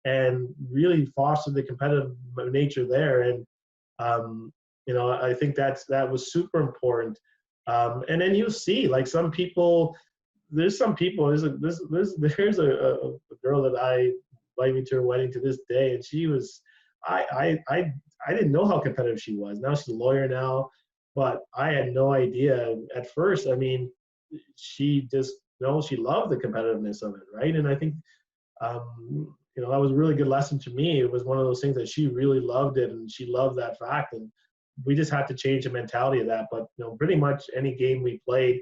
and really foster the competitive nature there. And I think that was super important. And then you see, like, there's a girl that I invited me to her wedding to this day, and she was, I didn't know how competitive she was. Now she's a lawyer now, but I had no idea at first. I mean, she just, she loved the competitiveness of it, right? And I think, that was a really good lesson to me. It was one of those things that she really loved it, and she loved that fact. And we just had to change the mentality of that. But, pretty much any game we played,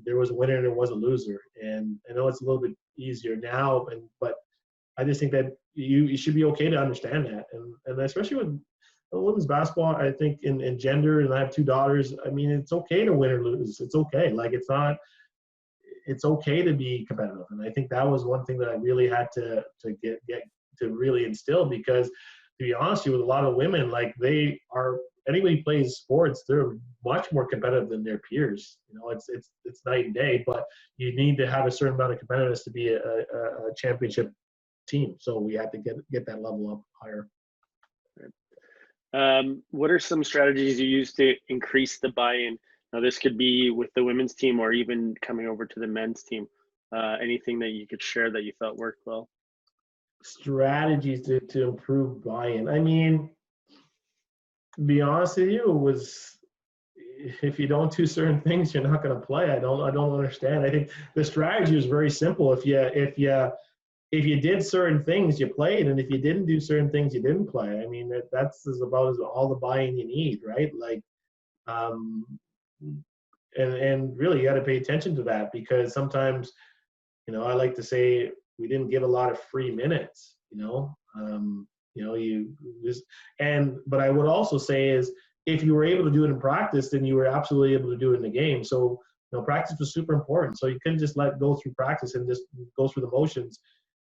there was a winner and there was a loser. And I know it's a little bit easier now, but I just think that you should be okay to understand that. And especially with women's basketball, I think in gender, and I have 2 daughters, I mean, it's okay to win or lose. It's okay. Like, it's okay to be competitive. And I think that was one thing that I really had to get to really instill, because to be honest with you, with a lot of women, like, anybody who plays sports, they're much more competitive than their peers. It's night and day, but you need to have a certain amount of competitiveness to be a championship team. So we had to get that level up higher. What are some strategies you use to increase the buy-in? Now, this could be with the women's team or even coming over to the men's team. Anything that you could share that you thought worked well? Strategies to improve buy-in. I mean, to be honest with you, if you don't do certain things, you're not going to play. I don't understand. I think the strategy is very simple. If you did certain things, you played, and if you didn't do certain things, you didn't play. I mean, that's about all the buy-in you need, right? Like, and really, you got to pay attention to that, because sometimes, I like to say we didn't give a lot of free minutes. But I would also say is, if you were able to do it in practice, then you were absolutely able to do it in the game. So, practice was super important. So you couldn't just go through practice and just go through the motions.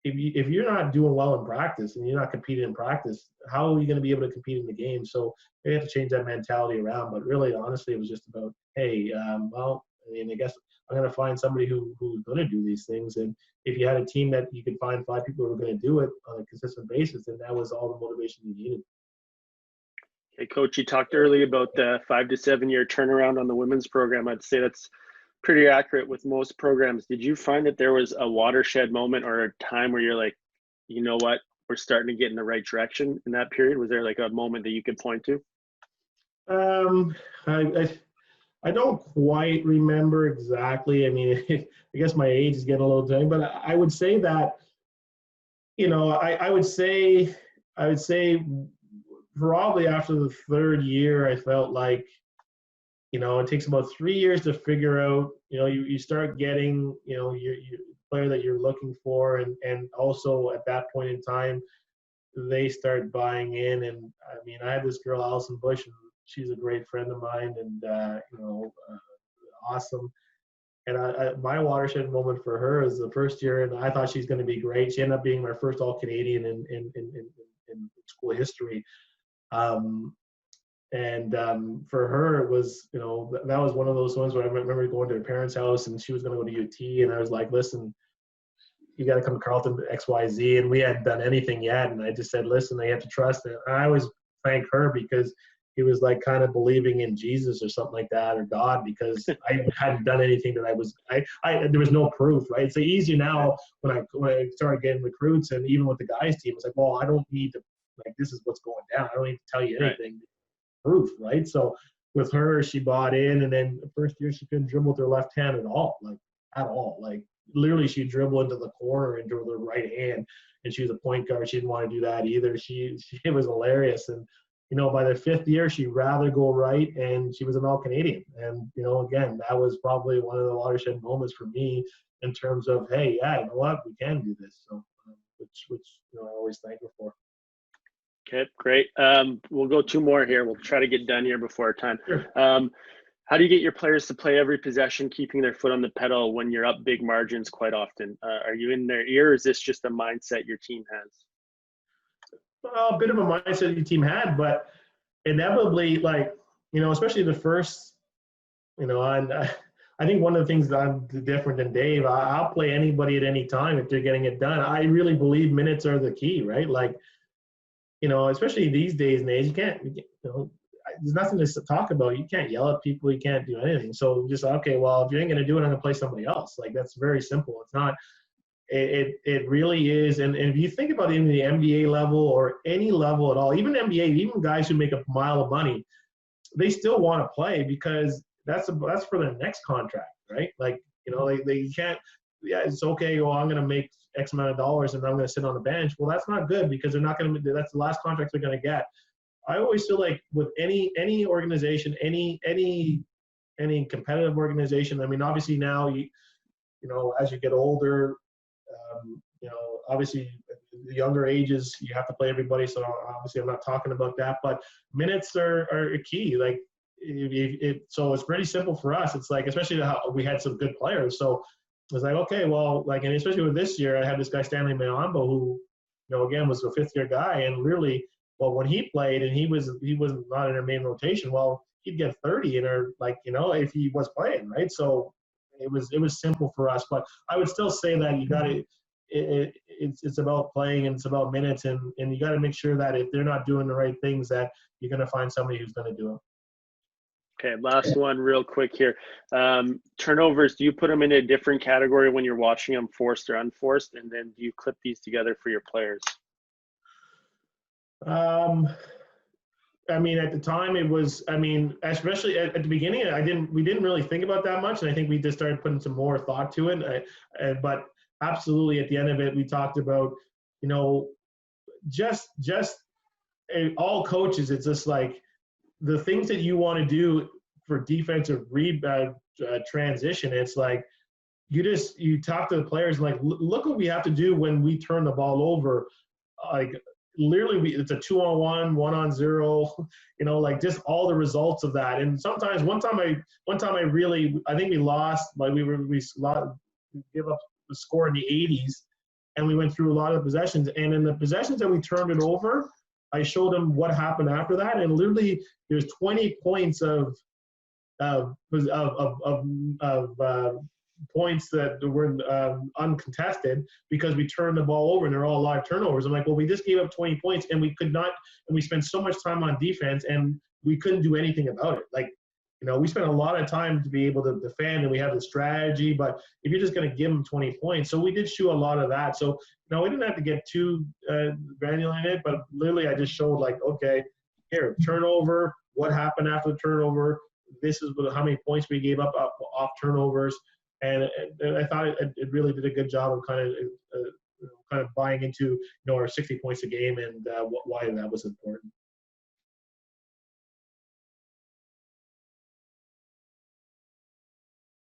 If you're not doing well in practice and you're not competing in practice, how are you going to be able to compete in the game? So they have to change that mentality around. But really, honestly, it was just about, hey, I guess I'm going to find somebody who's going to do these things. And if you had a team that you could find 5 people who were going to do it on a consistent basis, then that was all the motivation you needed. Okay, Coach, you talked earlier about the 5 to 7 year turnaround on the women's program. I'd say that's pretty accurate with most programs. Did you find that there was a watershed moment or a time where you're like, you know what, we're starting to get in the right direction in that period? Was there like a moment that you could point to? I don't quite remember exactly. I mean, I guess my age is getting a little young, but I would say that, I would say probably after the 3rd year, I felt like, it takes about 3 years to figure out, you start getting, your player that you're looking for. And also at that point in time, they start buying in. And I mean, I had this girl, Allison Bush, and she's a great friend of mine, and, awesome. And my watershed moment for her is the 1st year, and I thought she's going to be great. She ended up being my first All-Canadian in school history. For her, it was, that was one of those ones where I remember going to her parents' house, and she was going to go to UT, and I was like, listen, you got to come to Carleton XYZ, and we hadn't done anything yet, and I just said, listen, they have to trust it. And I always thank her, because he was like kind of believing in Jesus or something like that, or God, because I hadn't done anything that there was no proof, right? It's easier now when I started getting recruits, and even with the guys team, it's like, well, I don't need to, like, this is what's going down. I don't need to tell you anything. Right. Proof, right? So with her, she bought in, and then the 1st year she couldn't dribble with her left hand at all. Like literally, she'd dribble into the corner into her right hand, and she was a point guard. She didn't want to do that either. It was hilarious. And by the 5th year, she'd rather go right, and she was an All-Canadian. And again, that was probably one of the watershed moments for me in terms of, hey, yeah, you know what, we can do this. So which I always thank her for. Okay, great. We'll go 2 more here. We'll try to get done here before our time. Sure. How do you get your players to play every possession, keeping their foot on the pedal when you're up big margins quite often? Are you in their ear, or is this just a mindset your team has? Well, a bit of a mindset your team had, but inevitably, like, especially the first, and I think one of the things that I'm different than Dave, I'll play anybody at any time if they're getting it done. I really believe minutes are the key, right? Like, especially these days and age, you can't, there's nothing to talk about. You can't yell at people. You can't do anything. So just, okay, well, if you ain't going to do it, I'm going to play somebody else. Like, that's very simple. It's not, it really is. And if you think about it in the NBA level or any level at all, even NBA, even guys who make a mile of money, they still want to play because that's for their next contract, right? Like, they can't, yeah, it's okay, well, I'm going to make X amount of dollars and I'm going to sit on the bench. Well, that's not good because they're not going to, that's the last contract they're going to get. I always feel like with any organization, any competitive organization, I mean, obviously now, as you get older, obviously the younger ages, you have to play everybody. So obviously I'm not talking about that, but minutes are key. Like, so it's pretty simple for us. It's like, especially how we had some good players. So it's like, okay, well, like, and especially with this year, I had this guy Stanley Mayombo who, again, was a fifth-year guy, and literally, well, when he played and he was not in our main rotation, well, he'd get 30 in our, like, if he was playing, right? So it was simple for us. But I would still say that you got to, it's about playing and it's about minutes, and you got to make sure that if they're not doing the right things, that you're going to find somebody who's going to do them. Okay, last one real quick here. Turnovers, do you put them in a different category when you're watching them, forced or unforced? And then do you clip these together for your players? I mean, at the time it was, I mean, especially at the beginning, we didn't really think about that much. And I think we just started putting some more thought to it. But absolutely at the end of it, we talked about, just all coaches, it's just like, the things that you want to do for defensive transition, it's like you talk to the players like, look what we have to do when we turn the ball over. Like, literally, it's a 2-on-1, 1-on-0, like just all the results of that. And sometimes one time I think we lost, like we give up the score in the 80s, and we went through a lot of possessions. And in the possessions that we turned it over, I showed them what happened after that, and literally there's 20 points of points that were uncontested because we turned the ball over, and they're all live turnovers. I'm like, well, we just gave up 20 points, and we could not, and we spent so much time on defense, and we couldn't do anything about it. Like, we spent a lot of time to be able to defend, and we have the strategy, but if you're just going to give them 20 points, so we did show a lot of that. So, we didn't have to get too granular in it, but literally I just showed, like, okay, here, turnover, what happened after the turnover, this is how many points we gave up off turnovers, and I thought it really did a good job of kind of buying into, our 60 points a game and why that was important.